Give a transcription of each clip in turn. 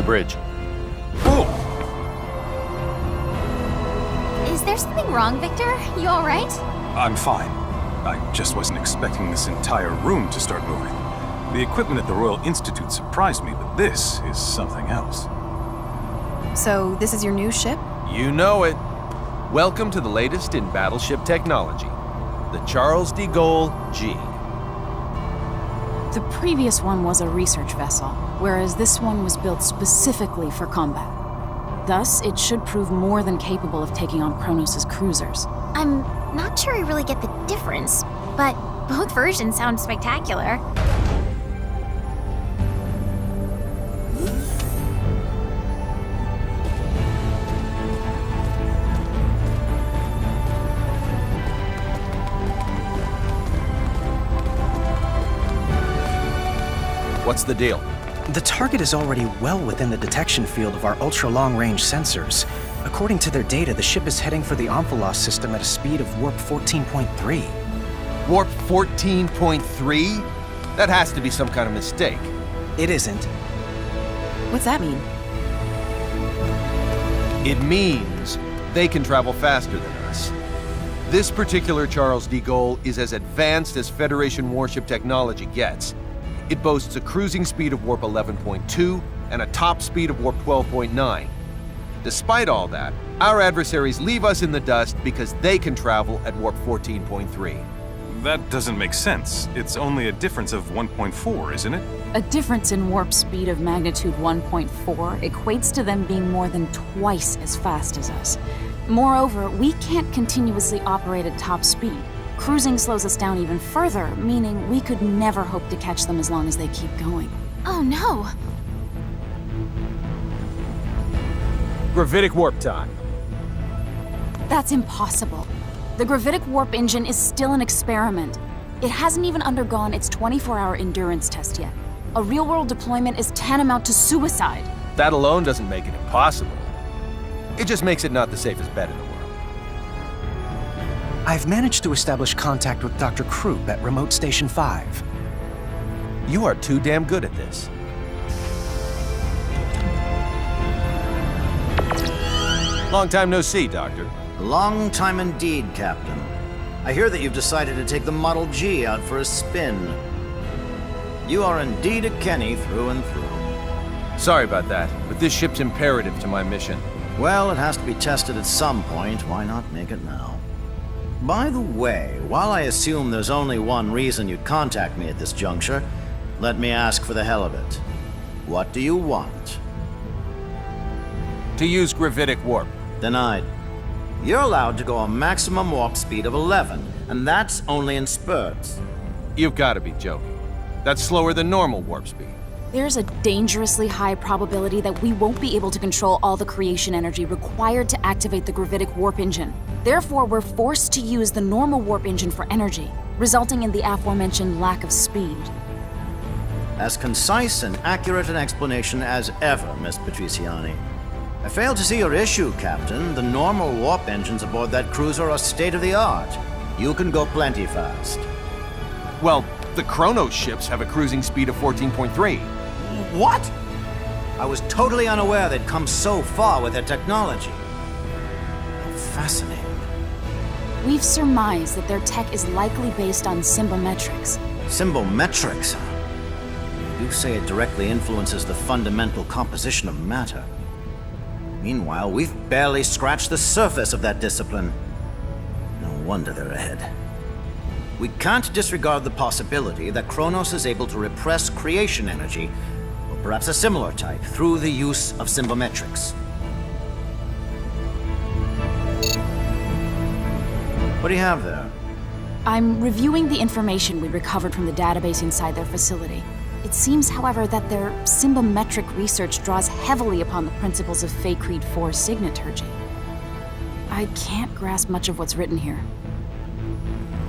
bridge. Oh! Is there something wrong, Victor? You alright? I'm fine. I just wasn't expecting this entire room to start moving. The equipment at the Royal Institute surprised me, but this is something else. So, this is your new ship? You know it. Welcome to the latest in battleship technology, the Charles de Gaulle G. The previous one was a research vessel, whereas this one was built specifically for combat. Thus, it should prove more than capable of taking on Kronos' cruisers. I'm not sure I really get the difference, but both versions sound spectacular. What's the deal? The target is already well within the detection field of our ultra-long-range sensors. According to their data, the ship is heading for the Omphalos system at a speed of warp 14.3. Warp 14.3? That has to be some kind of mistake. It isn't. What's that mean? It means they can travel faster than us. This particular Charles de Gaulle is as advanced as Federation warship technology gets. It boasts a cruising speed of warp 11.2 and a top speed of warp 12.9. Despite all that, our adversaries leave us in the dust because they can travel at warp 14.3. That doesn't make sense. It's only a difference of 1.4, isn't it? A difference in warp speed of magnitude 1.4 equates to them being more than twice as fast as us. Moreover, we can't continuously operate at top speed. Cruising slows us down even further, meaning we could never hope to catch them as long as they keep going. Oh no! Gravitic warp time. That's impossible. The gravitic warp engine is still an experiment. It hasn't even undergone its 24-hour endurance test yet. A real-world deployment is tantamount to suicide. That alone doesn't make it impossible. It just makes it not the safest bet in the world. I've managed to establish contact with Dr. Krupp at Remote Station 5. You are too damn good at this. Long time no see, Doctor. Long time indeed, Captain. I hear that you've decided to take the Model G out for a spin. You are indeed a Kenny through and through. Sorry about that, but this ship's imperative to my mission. Well, it has to be tested at some point. Why not make it now? By the way, while I assume there's only one reason you'd contact me at this juncture, let me ask for the hell of it. What do you want? To use gravitic warp. Denied. You're allowed to go a maximum warp speed of 11, and that's only in spurts. You've got to be joking. That's slower than normal warp speed. There's a dangerously high probability that we won't be able to control all the creation energy required to activate the gravitic warp engine. Therefore, we're forced to use the normal warp engine for energy, resulting in the aforementioned lack of speed. As concise and accurate an explanation as ever, Miss Patriciani. I fail to see your issue, Captain. The normal warp engines aboard that cruiser are state-of-the-art. You can go plenty fast. Well, the Kronos ships have a cruising speed of 14.3. What? I was totally unaware they'd come so far with their technology. How fascinating. We've surmised that their tech is likely based on symbometrics. Symbometrics, huh? You say it directly influences the fundamental composition of matter. Meanwhile, we've barely scratched the surface of that discipline. No wonder they're ahead. We can't disregard the possibility that Kronos is able to repress creation energy, or perhaps a similar type, through the use of symbometrics. What do you have there? I'm reviewing the information we recovered from the database inside their facility. It seems, however, that their symbometric research draws heavily upon the principles of Fey Creed 4 signaturgy. I can't grasp much of what's written here.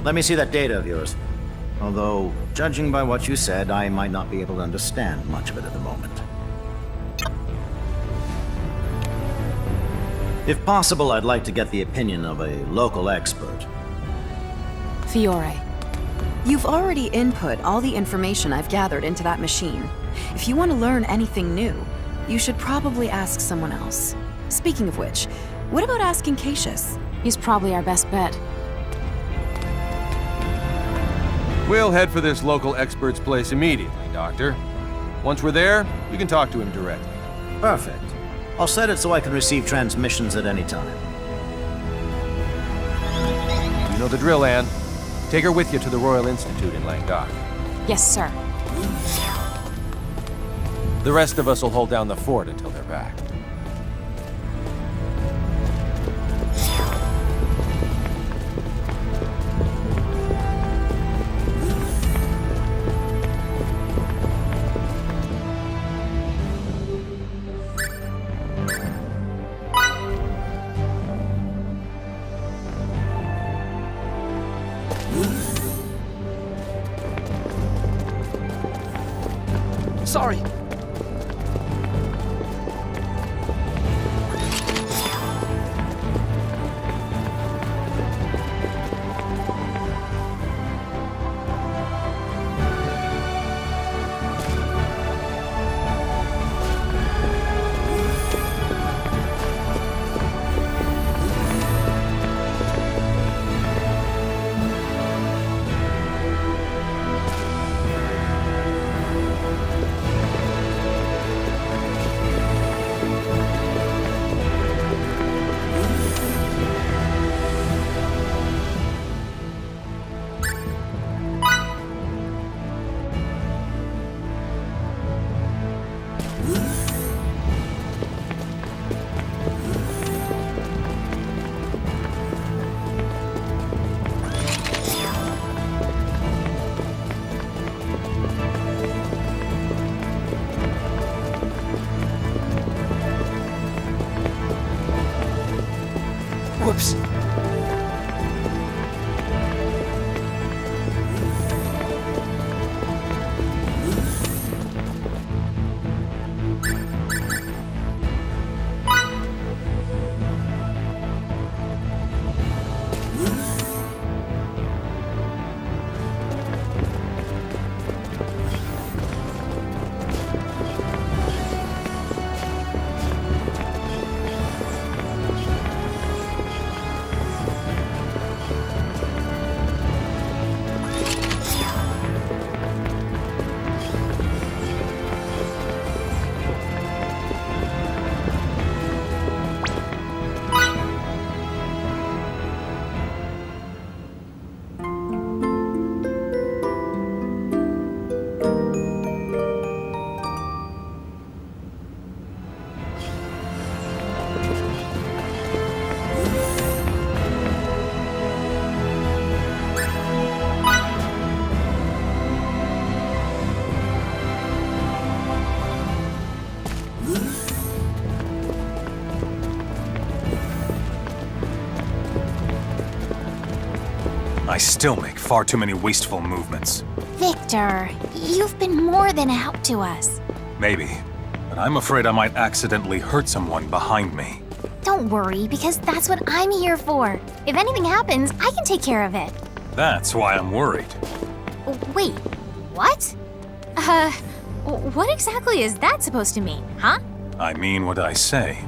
Let me see that data of yours. Although, judging by what you said, I might not be able to understand much of it at the moment. If possible, I'd like to get the opinion of a local expert. Fiore. You've already input all the information I've gathered into that machine. If you want to learn anything new, You should probably ask someone else. Speaking of which, what about asking Cassius? He's probably our best bet. We'll head for this local expert's place immediately, Doctor. Once we're there, you can talk to him directly. Perfect. I'll set it so I can receive transmissions at any time. You know the drill, Anne. Take her with you to the Royal Institute in Languedoc. Yes, sir. The rest of us will hold down the fort until they're back. Sorry. Whoops. I still make far too many wasteful movements. Victor, you've been more than a help to us. Maybe, but I'm afraid I might accidentally hurt someone behind me. Don't worry, because that's what I'm here for. If anything happens, I can take care of it. That's why I'm worried. Wait, what? What exactly is that supposed to mean, huh? I mean what I say.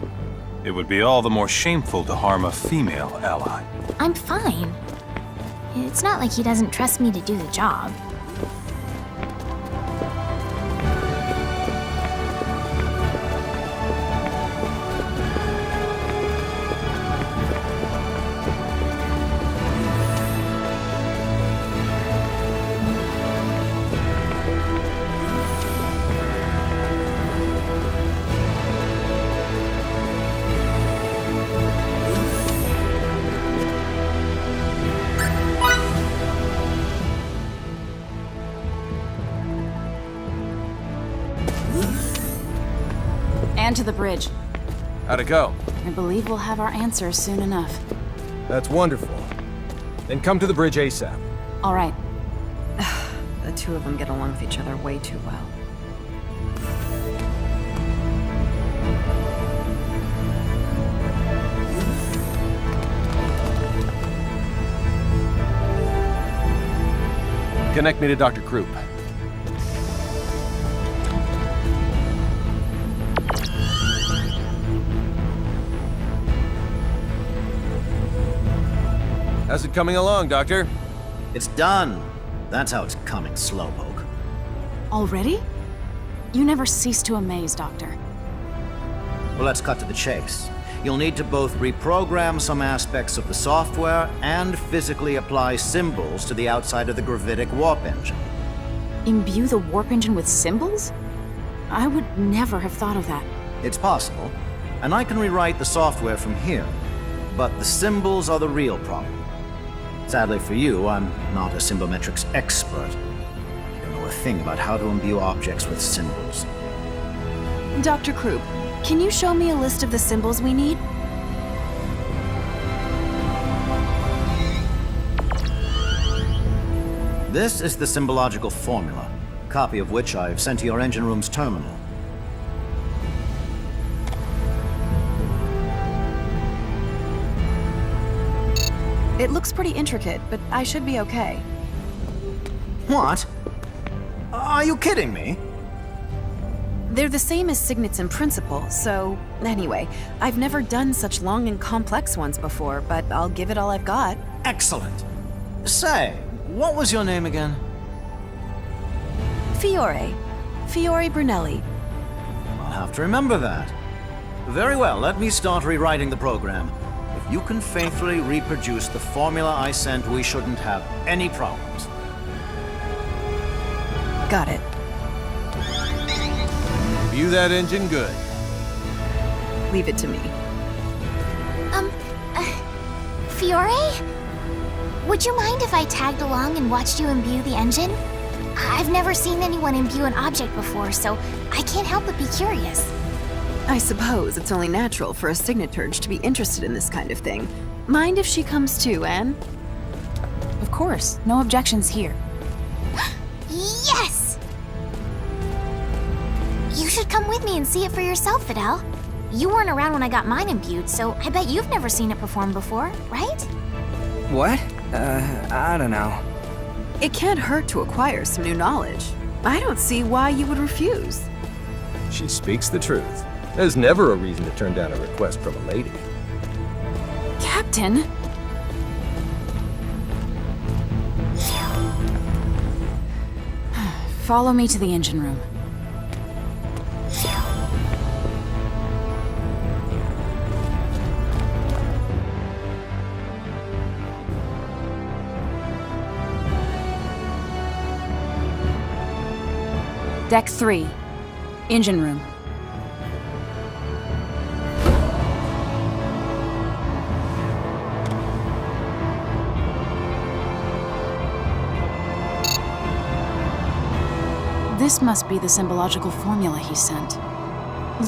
It would be all the more shameful to harm a female ally. I'm fine. It's not like he doesn't trust me to do the job. And to the bridge. How'd it go? I believe we'll have our answers soon enough. That's wonderful. Then come to the bridge ASAP. All right. The two of them get along with each other way too well. Connect me to Dr. Krupp. How's it coming along, Doctor? It's done. That's how it's coming, slowpoke. Already? You never cease to amaze, Doctor. Well, let's cut to the chase. You'll need to both reprogram some aspects of the software and physically apply symbols to the outside of the gravitic warp engine. Imbue the warp engine with symbols? I would never have thought of that. It's possible, and I can rewrite the software from here, but the symbols are the real problem. Sadly for you, I'm not a symbometrics expert. I don't know a thing about how to imbue objects with symbols. Dr. Krupp, can you show me a list of the symbols we need? This is the symbological formula, a copy of which I've sent to your engine room's terminal. It looks pretty intricate, but I should be okay. What? Are you kidding me? They're the same as signets in principle, so anyway, I've never done such long and complex ones before, but I'll give it all I've got. Excellent. Say, what was your name again? Fiore Brunelli. I'll have to remember that. Very well, let me start rewriting the program. If you can faithfully reproduce the formula I sent, we shouldn't have any problems. Got it. View that engine good. Leave it to me. Fiore? Would you mind if I tagged along and watched you imbue the engine? I've never seen anyone imbue an object before, so I can't help but be curious. I suppose it's only natural for a signaturge to be interested in this kind of thing. Mind if she comes too, Anne? Of course, no objections here. Yes! You should come with me and see it for yourself, Fidel. You weren't around when I got mine imbued, so I bet you've never seen it perform before, right? What? I don't know. It can't hurt to acquire some new knowledge. I don't see why you would refuse. She speaks the truth. There's never a reason to turn down a request from a lady. Captain? Follow me to the engine room. Deck 3. Engine room. This must be the symbological formula he sent.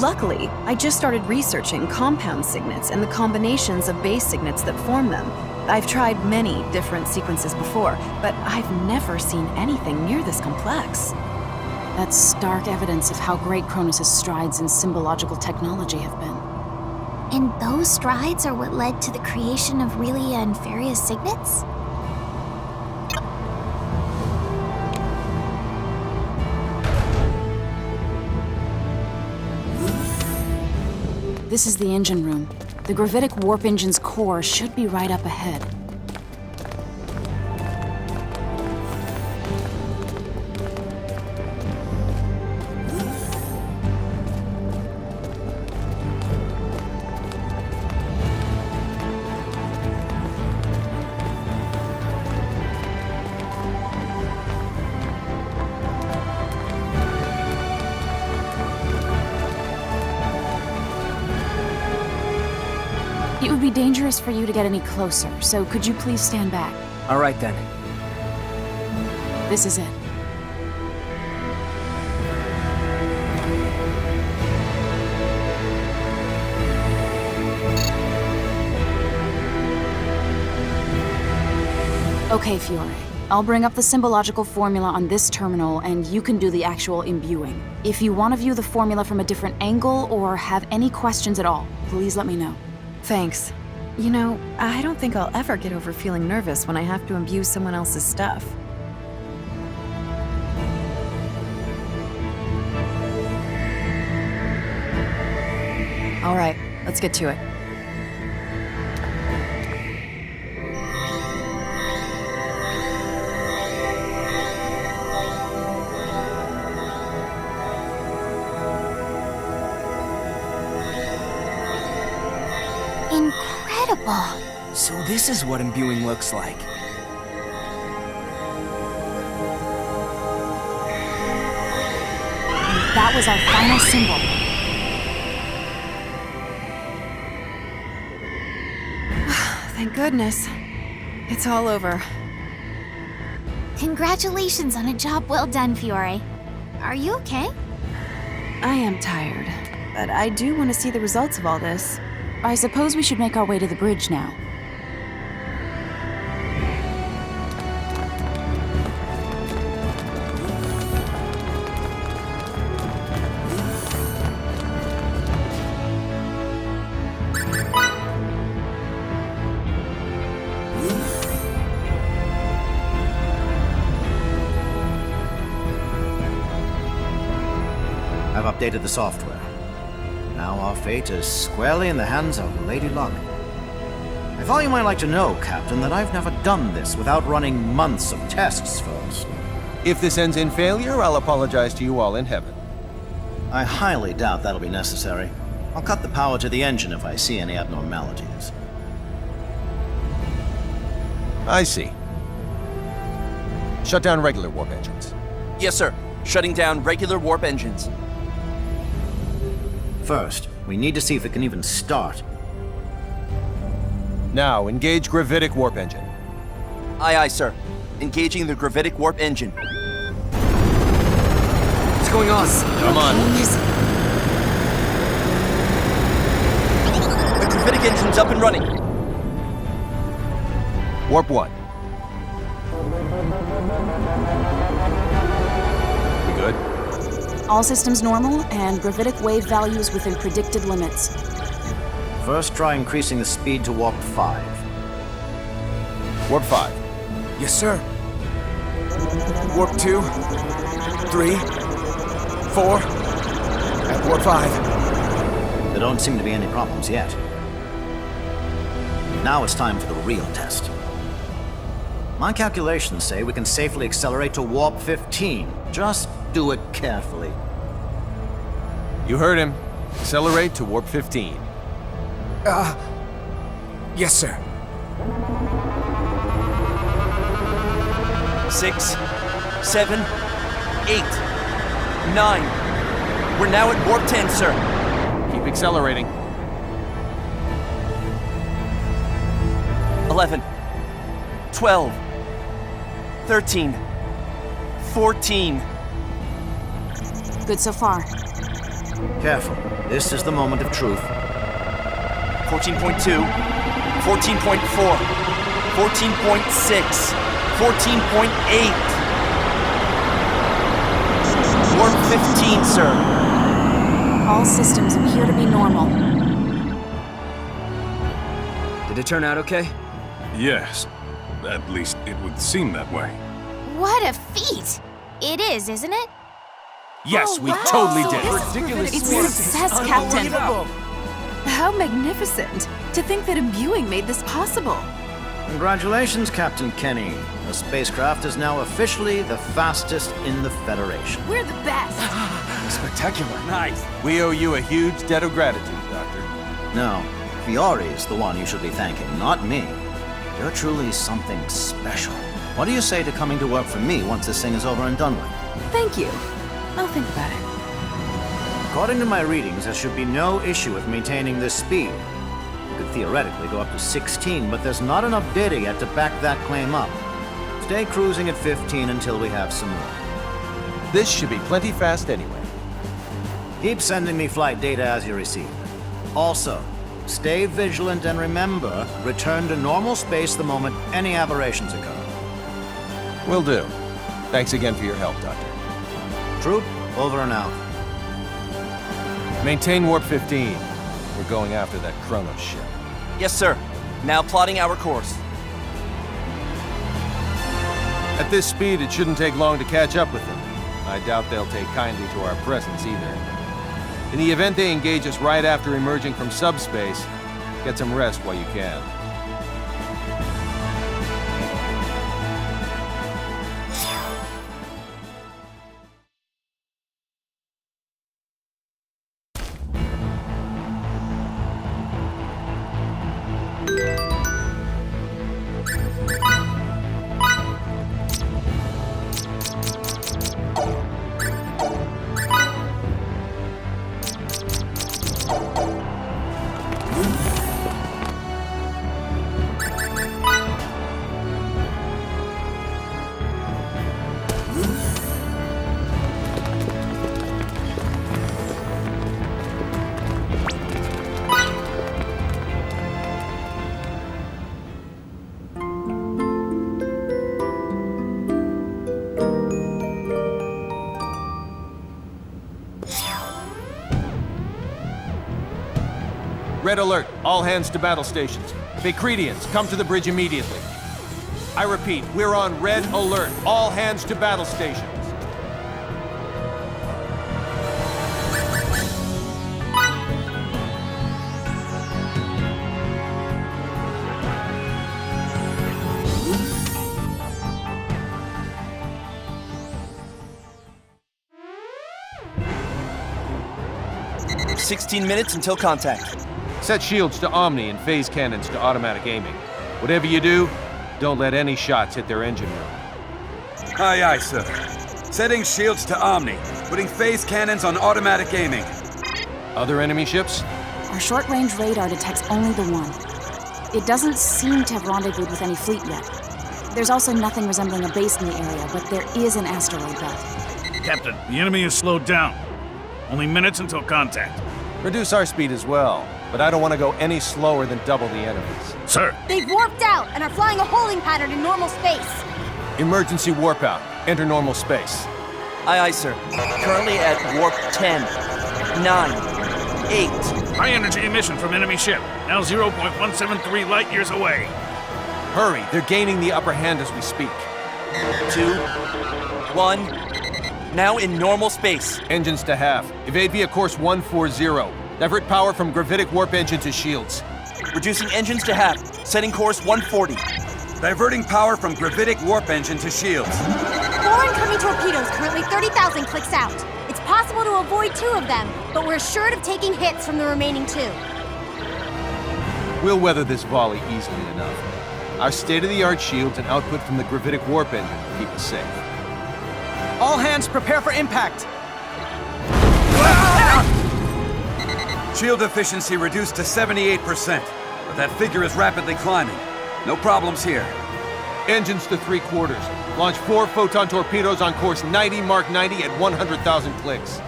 Luckily, I just started researching compound signets and the combinations of base signets that form them. I've tried many different sequences before, but I've never seen anything near this complex. That's stark evidence of how great Cronus' strides in symbological technology have been. And those strides are what led to the creation of Relia and Faria's signets? This is the engine room. The gravitic warp engine's core should be right up ahead. It would be dangerous for you to get any closer, so could you please stand back? All right then. This is it. Okay, Fiore. I'll bring up the symbological formula on this terminal, and you can do the actual imbuing. If you want to view the formula from a different angle or have any questions at all, please let me know. Thanks. You know, I don't think I'll ever get over feeling nervous when I have to imbue someone else's stuff. All right, let's get to it. Incredible. So this is what imbuing looks like. That was our final symbol. Thank goodness. It's all over. Congratulations on a job well done, Fiore. Are you okay? I am tired, but I do want to see the results of all this. I suppose we should make our way to the bridge now. I've updated the software. Now our fate is squarely in the hands of Lady Luck. I thought you might like to know, Captain, that I've never done this without running months of tests first. If this ends in failure, I'll apologize to you all in heaven. I highly doubt that'll be necessary. I'll cut the power to the engine if I see any abnormalities. I see. Shut down regular warp engines. Yes, sir. Shutting down regular warp engines. First, we need to see if it can even start. Now, engage gravitic warp engine. Aye, aye, sir. Engaging the gravitic warp engine. What's going on? Come on. The gravitic engine's up and running. Warp 1. We good? All systems normal, and gravitic wave values within predicted limits. First, try increasing the speed to warp 5. Warp 5. Yes, sir. Warp 2, 3, 4, and warp 5. There don't seem to be any problems yet. Now it's time for the real test. My calculations say we can safely accelerate to warp 15. Just do it carefully. You heard him. Accelerate to warp 15. Yes, sir. 6, 7, 8, 9. We're now at warp 10, sir. Keep accelerating. 11, 12, 13, 14. Good so far. Careful. This is the moment of truth. 14.2, 14.4, 14.6, 14.8. Warp 15, sir. All systems appear to be normal. Did it turn out okay? Yes. At least it would seem that way. What a feat! It is, isn't it? Yes, we totally did. It's a success, Captain. How magnificent! To think that imbuing made this possible. Congratulations, Captain Kenny. The spacecraft is now officially the fastest in the Federation. We're the best! Spectacular. Nice. We owe you a huge debt of gratitude, Doctor. No, Fiore is the one you should be thanking, not me. You're truly something special. What do you say to coming to work for me once this thing is over and done with? Thank you. I'll think about it. According to my readings, there should be no issue with maintaining this speed. You could theoretically go up to 16, but there's not enough data yet to back that claim up. Stay cruising at 15 until we have some more. This should be plenty fast anyway. Keep sending me flight data as you receive it. Also, stay vigilant and remember, return to normal space the moment any aberrations occur. Will do. Thanks again for your help, Doctor. Troop, over and out. Maintain warp 15. We're going after that Chronos ship. Yes, sir. Now plotting our course. At this speed, it shouldn't take long to catch up with them. I doubt they'll take kindly to our presence either. In the event they engage us right after emerging from subspace, get some rest while you can. Red alert, all hands to battle stations. Vacredians, come to the bridge immediately. I repeat, we're on red alert, all hands to battle stations. It's 16 minutes until contact. Set shields to Omni and phase cannons to automatic aiming. Whatever you do, don't let any shots hit their engine room. Aye, aye, sir. Setting shields to Omni, putting phase cannons on automatic aiming. Other enemy ships? Our short-range radar detects only the one. It doesn't seem to have rendezvoused with any fleet yet. There's also nothing resembling a base in the area, but there is an asteroid belt. Captain, the enemy is slowed down. Only minutes until contact. Reduce our speed as well, but I don't want to go any slower than double the enemy's. Sir. They've warped out and are flying a holding pattern in normal space. Emergency warp out. Enter normal space. Aye, aye, sir. Currently at warp 10, 9, 8. High energy emission from enemy ship. Now 0.173 light years away. Hurry, they're gaining the upper hand as we speak. 2, 1. Now in normal space. Engines to half. Evade via course 140. Divert power from gravitic warp engine to shields. Reducing engines to half. Setting course 140. Diverting power from gravitic warp engine to shields. 4 incoming torpedoes, currently 30,000 clicks out. It's possible to avoid 2 of them, but we're assured of taking hits from the remaining 2. We'll weather this volley easily enough. Our state-of-the-art shields and output from the gravitic warp engine will keep us safe. All hands prepare for impact! Shield efficiency reduced to 78%, but that figure is rapidly climbing. No problems here. Engines to 3/4. Launch 4 photon torpedoes on course 90 Mark 90 at 100,000 clicks.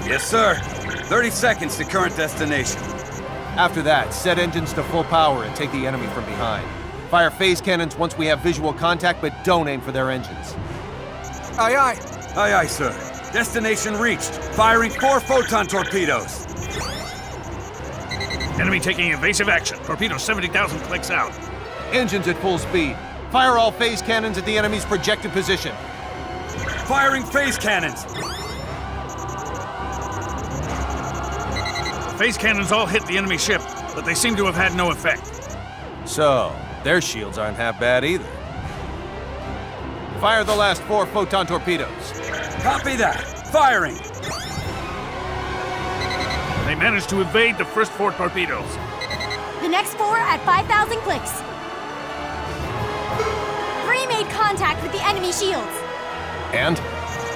Yes, sir. 30 seconds to current destination. After that, set engines to full power and take the enemy from behind. Fire phase cannons once we have visual contact, but don't aim for their engines. Aye, aye. Aye, aye, sir. Destination reached. Firing 4 photon torpedoes. Enemy taking evasive action. Torpedo 70,000 clicks out. Engines at full speed. Fire all phase cannons at the enemy's projected position. Firing phase cannons. Phase cannons all hit the enemy ship, but they seem to have had no effect. So, their shields aren't half bad either. Fire the last 4 photon torpedoes. Copy that. Firing. They managed to evade the first 4 torpedoes. The next 4 at 5,000 clicks. 3 made contact with the enemy shields. And?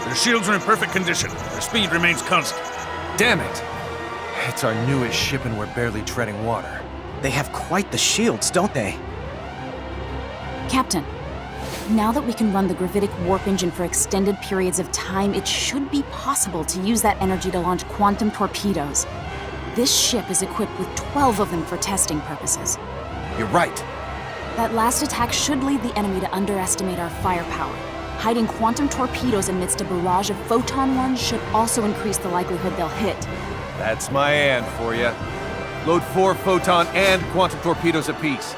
Their shields are in perfect condition. Their speed remains constant. Damn it! It's our newest ship and we're barely treading water. They have quite the shields, don't they? Captain, now that we can run the gravitic warp engine for extended periods of time, it should be possible to use that energy to launch quantum torpedoes. This ship is equipped with 12 of them for testing purposes. You're right. That last attack should lead the enemy to underestimate our firepower. Hiding quantum torpedoes amidst a barrage of photon ones should also increase the likelihood they'll hit. That's my and for you. Load 4 photon and quantum torpedoes apiece.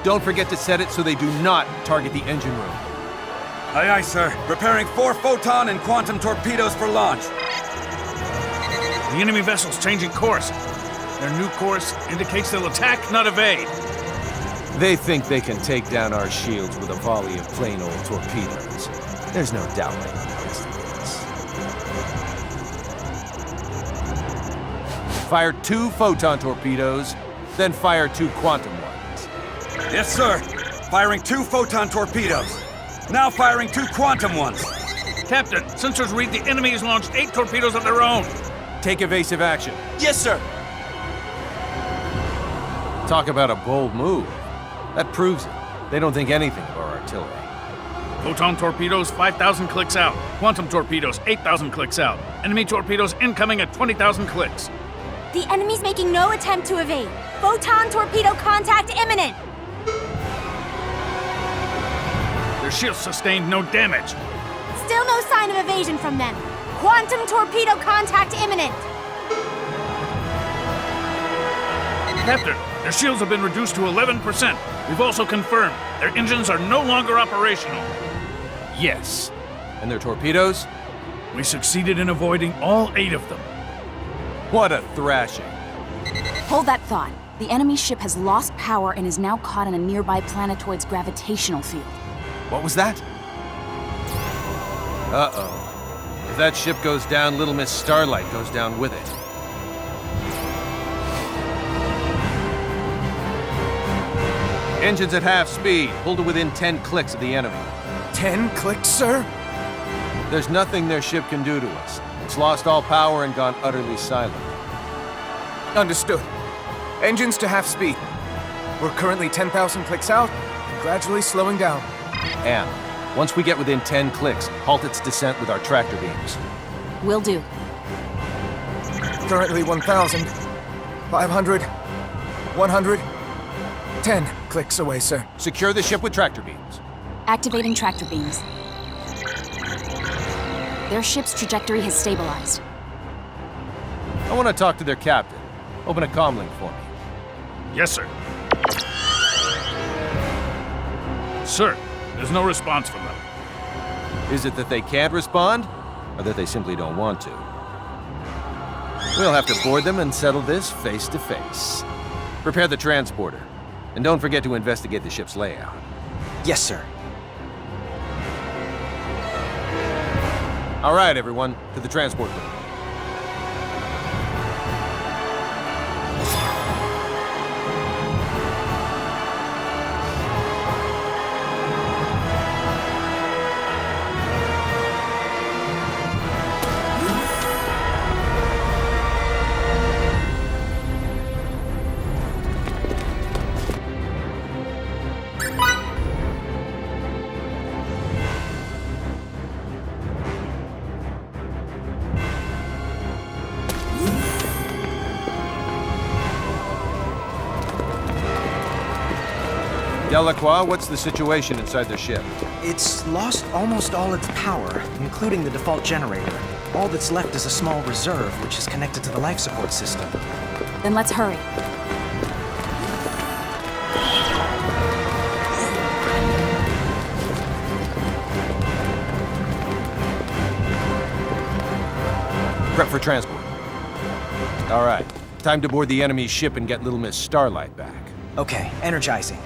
Don't forget to set it so they do not target the engine room. Aye, aye, sir. Preparing 4 photon and quantum torpedoes for launch. The enemy vessel's changing course. Their new course indicates they'll attack, not evade. They think they can take down our shields with a volley of plain old torpedoes. There's no doubt they underestimate us. Fire 2 photon torpedoes, then fire 2 quantum ones. Yes, sir. Firing 2 photon torpedoes. Now firing 2 quantum ones. Captain, sensors read the enemy has launched 8 torpedoes of their own. Take evasive action. Yes, sir. Talk about a bold move. That proves it. They don't think anything of our artillery. Photon torpedoes, 5,000 clicks out. Quantum torpedoes, 8,000 clicks out. Enemy torpedoes incoming at 20,000 clicks. The enemy's making no attempt to evade. Photon torpedo contact imminent. Their shields sustained no damage. Still no sign of evasion from them. Quantum torpedo contact imminent. Captain, their shields have been reduced to 11%. We've also confirmed their engines are no longer operational. Yes. And their torpedoes? We succeeded in avoiding all 8 of them. What a thrashing. Hold that thought. The enemy ship has lost power and is now caught in a nearby planetoid's gravitational field. What was that? Uh-oh. If that ship goes down, Little Miss Starlight goes down with it. Engines at half speed. Pull to within 10 clicks of the enemy. 10 clicks, sir? There's nothing their ship can do to us. It's lost all power and gone utterly silent. Understood. Engines to half speed. We're currently 10,000 clicks out and gradually slowing down. And once we get within 10 clicks, halt its descent with our tractor beams. Will do. Currently 1,000, 500, 100, 10 clicks away, sir. Secure the ship with tractor beams. Activating tractor beams. Their ship's trajectory has stabilized. I want to talk to their captain. Open a comlink for me. Yes, sir. Sir, there's no response from them. Is it that they can't respond, or that they simply don't want to? We'll have to board them and settle this face to face. Prepare the transporter, and don't forget to investigate the ship's layout. Yes, sir. All right, everyone, to the transport room. Delacroix, what's the situation inside their ship? It's lost almost all its power, including the default generator. All that's left is a small reserve, which is connected to the life support system. Then let's hurry. Prep for transport. All right, time to board the enemy's ship and get Little Miss Starlight back. Okay, energizing.